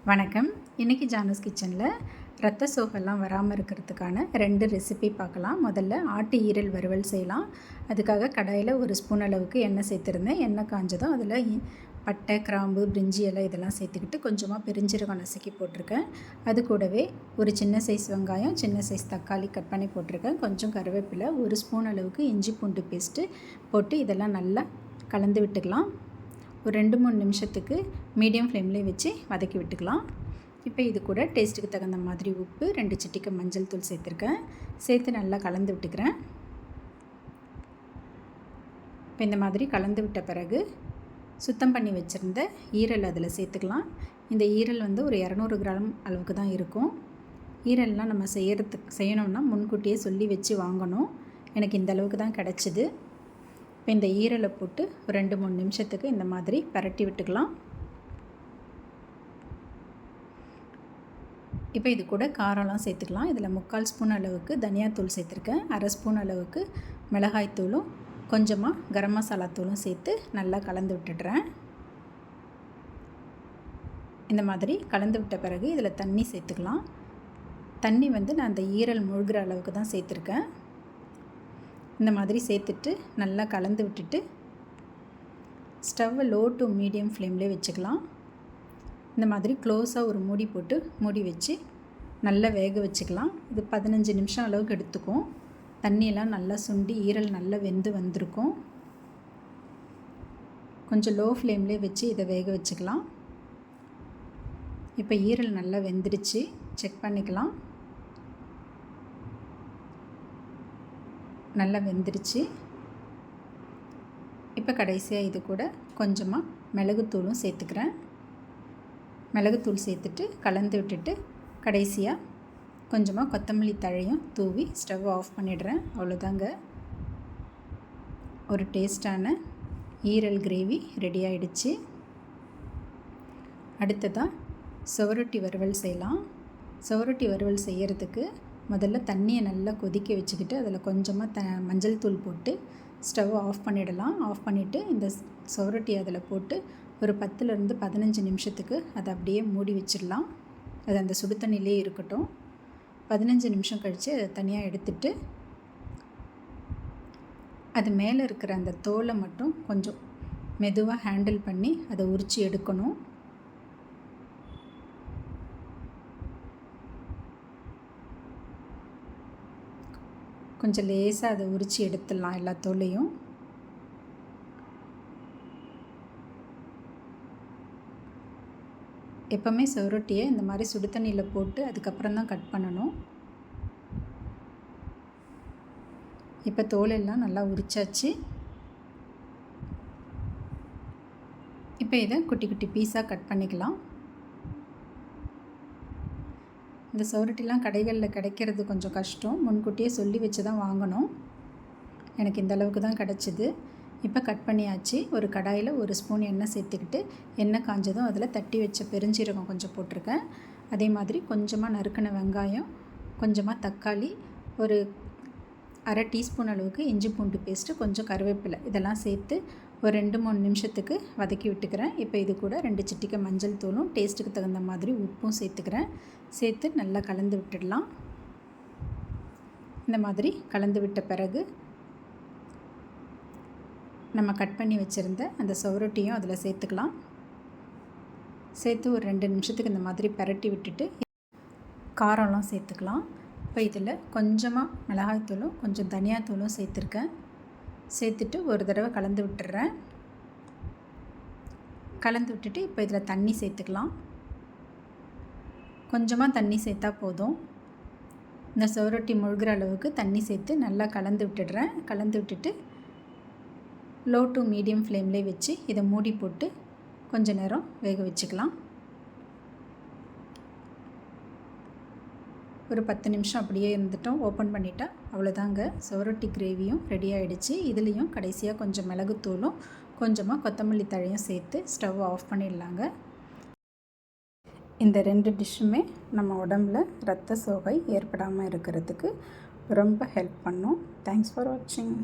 வணக்கம். இன்றைக்கி ஜானஸ் கிச்சனில் ரத்த சோகைலாம் வராமல் இருக்கிறதுக்கான 2 ரெசிபி பார்க்கலாம். முதல்ல ஆட்டு ஈரல் வறுவல் செய்யலாம். அதுக்காக கடாயில் 1 ஸ்பூன் அளவுக்கு எண்ணெய் சேர்த்துருந்தேன். எண்ணெய் காஞ்சதும் அதில் பட்டை, கிராம்பு, பிரிஞ்சி இலை இதெல்லாம் சேர்த்துக்கிட்டு கொஞ்சமாக பெருஞ்சீரகம் நசுக்கி போட்டிருக்கேன். அது கூடவே ஒரு சின்ன சைஸ் வெங்காயம், சின்ன சைஸ் தக்காளி கட் பண்ணி போட்டிருக்கேன். கொஞ்சம் கருவேப்பிலை, 1 ஸ்பூன் அளவுக்கு இஞ்சி பூண்டு பேஸ்ட்டு போட்டு இதெல்லாம் நல்லா கலந்து விட்டுக்கலாம். ஒரு 2-3 நிமிஷத்துக்கு மீடியம் ஃப்ளேம்லேயே வச்சு வதக்கி விட்டுக்கலாம். இப்போ இது கூட டேஸ்ட்டுக்கு தகுந்த மாதிரி உப்பு, 2 சிட்டிகை மஞ்சள் தூள் சேர்த்துருக்கேன். சேர்த்து நல்லா கலந்து விட்டுக்கிறேன். இப்போ இந்த மாதிரி கலந்து விட்ட பிறகு சுத்தம் பண்ணி வச்சுருந்த ஈரல் அதில் சேர்த்துக்கலாம். இந்த ஈரல் ஒரு 200 கிராம் அளவுக்கு தான் இருக்கும். ஈரல்லாம் நம்ம செய்யணும்னா முன்கூட்டியே சொல்லி வச்சு வாங்கணும். எனக்கு இந்த அளவுக்கு தான் கிடச்சிது. இப்போ இந்த ஈரலை போட்டு ஒரு 2-3 நிமிஷத்துக்கு இந்த மாதிரி பரட்டி விட்டுக்கலாம். இப்போ இது கூட காரம்லாம் சேர்த்துக்கலாம். இதில் 3/4 ஸ்பூன் அளவுக்கு தனியாத்தூள் சேர்த்துருக்கேன். 1/2 ஸ்பூன் அளவுக்கு மிளகாய்த்தூளும் கொஞ்சமாக கரம் மசாலா தூளும் சேர்த்து நல்லா கலந்து விட்டுடுறேன். இந்த மாதிரி கலந்து விட்ட பிறகு இதில் தண்ணி சேர்த்துக்கலாம். தண்ணி நான் அந்த ஈரல் முழுகிற அளவுக்கு தான் சேர்த்துருக்கேன். இந்த மாதிரி சேர்த்துட்டு நல்லா கலந்து விட்டுட்டு ஸ்டவ்வை லோ டு மீடியம் ஃப்ளேம்லேயே வச்சுக்கலாம். இந்த மாதிரி க்ளோஸாக ஒரு மூடி போட்டு மூடி வச்சு நல்லா வேக வச்சுக்கலாம். இது 15 நிமிஷம் அளவுக்கு எடுத்துக்கும். தண்ணியெல்லாம் நல்லா சுண்டி ஈரல் நல்லா வெந்து வந்திருக்கும். கொஞ்சம் லோ ஃப்ளேம்லேயே வச்சு இதை வேக வச்சுக்கலாம். இப்போ ஈரல் நல்லா வெந்துடுச்சு, செக் பண்ணிக்கலாம். நல்லா வெந்துடுச்சு. இப்போ கடைசியாக இது கூட கொஞ்சமாக மிளகுத்தூளும் சேர்த்துக்கிறேன். மிளகுத்தூள் சேர்த்துட்டு கலந்து விட்டுட்டு கடைசியாக கொஞ்சமாக கொத்தமல்லி தழையும் தூவி ஸ்டவ் ஆஃப் பண்ணிடுறேன். அவ்வளோதாங்க, ஒரு டேஸ்டான ஈரல் கிரேவி ரெடி ஆகிடுச்சு. அடுத்ததாக சுவரொட்டி வறுவல் செய்யலாம். சுவரொட்டி வறுவல் செய்கிறதுக்கு முதல்ல தண்ணியை நல்லா கொதிக்க வச்சுக்கிட்டு அதில் கொஞ்சமாக மஞ்சள் தூள் போட்டு ஸ்டவ் ஆஃப் பண்ணிடலாம். ஆஃப் பண்ணிவிட்டு இந்த சுவரொட்டி அதில் போட்டு ஒரு 10லேருந்து 15 நிமிஷத்துக்கு அதை அப்படியே மூடி வச்சிடலாம். அது அந்த சுடு தண்ணியிலே இருக்கட்டும். 15 நிமிஷம் கழித்து அதை தனியாக எடுத்துட்டு அது மேலே இருக்கிற அந்த தோலை மட்டும் கொஞ்சம் மெதுவாக ஹேண்டில் பண்ணி அதை உரித்து எடுக்கணும். கொஞ்சம் லேசாக அதை உரித்து எடுத்துடலாம் எல்லா தோலையும். எப்போவுமே சுவரொட்டியை இந்த மாதிரி சுடு தண்ணியில் போட்டு அதுக்கப்புறம் தான் கட் பண்ணணும். இப்போ தோலெல்லாம் நல்லா உரிச்சாச்சு. இப்போ இதை குட்டி குட்டி பீஸாக கட் பண்ணிக்கலாம். இந்த சுவரொட்டிலாம் கடைகளில் கிடைக்கிறது கொஞ்சம் கஷ்டம். முன்கூட்டியே சொல்லி வச்சு தான் வாங்கணும். எனக்கு இந்த அளவுக்கு தான் கிடச்சிது. இப்போ கட் பண்ணியாச்சு. ஒரு கடாயில் 1 ஸ்பூன் எண்ணெய் சேர்த்துக்கிட்டு எண்ணெய் காஞ்சதும் அதில் தட்டி வச்ச பெருஞ்சீரகம் கொஞ்சம் போட்டிருக்கேன். அதே மாதிரி கொஞ்சமாக நறுக்கின வெங்காயம், கொஞ்சமாக தக்காளி, ஒரு 1/2 டீஸ்பூன் அளவுக்கு இஞ்சி பூண்டு பேஸ்ட்டு, கொஞ்சம் கருவேப்பிலை இதெல்லாம் சேர்த்து ஒரு 2-3 நிமிஷத்துக்கு வதக்கி விட்டுக்கிறேன். இப்போ இது கூட 2 சிட்டிகை மஞ்சள் தூளும் டேஸ்ட்டுக்கு தகுந்த மாதிரி உப்பும் சேர்த்துக்கிறேன். சேர்த்து நல்லா கலந்து விட்டுடலாம். இந்த மாதிரி கலந்து விட்ட பிறகு நம்ம கட் பண்ணி வச்சுருந்த அந்த சுவரொட்டியும் அதில் சேர்த்துக்கலாம். சேர்த்து ஒரு 2 நிமிஷத்துக்கு இந்த மாதிரி பரட்டி விட்டுட்டு காரம்லாம் சேர்த்துக்கலாம். இப்போ இதில் கொஞ்சமாக மிளகாய்த்தூளும் கொஞ்சம் தனியாத்தூளும் சேர்த்துருக்கேன். சேர்த்துட்டு ஒரு தடவை கலந்து விட்டுறேன். கலந்து விட்டுட்டு இப்போ இதில் தண்ணி சேர்த்துக்கலாம். கொஞ்சமாக தண்ணி சேர்த்தா போதும். இந்த சுவரொட்டி முழுகிற அளவுக்கு தண்ணி சேர்த்து நல்லா கலந்து விட்டுடுறேன். கலந்து விட்டுட்டு லோ டு மீடியம் ஃப்ளேம்லேயே வச்சு இதை மூடி போட்டு கொஞ்சம் நேரம் வேக வச்சுக்கலாம். ஒரு 10 நிமிஷம் அப்படியே இருந்துட்டோம். ஓப்பன் பண்ணிட்டா அவ்வளோதாங்க, சுவரொட்டி கிரேவியும் ரெடி ஆகிடுச்சு. இதுலேயும் கடைசியாக கொஞ்சம் மிளகுத்தூளும் கொஞ்சமாக கொத்தமல்லி தழையும் சேர்த்து ஸ்டவ் ஆஃப் பண்ணிடலாங்க. இந்த 2 டிஷ்ஷுமே நம்ம உடம்புல இரத்த சோகை ஏற்படாமல் இருக்கிறதுக்கு ரொம்ப ஹெல்ப் பண்ணும். தேங்க்ஸ் ஃபார் வாட்சிங்.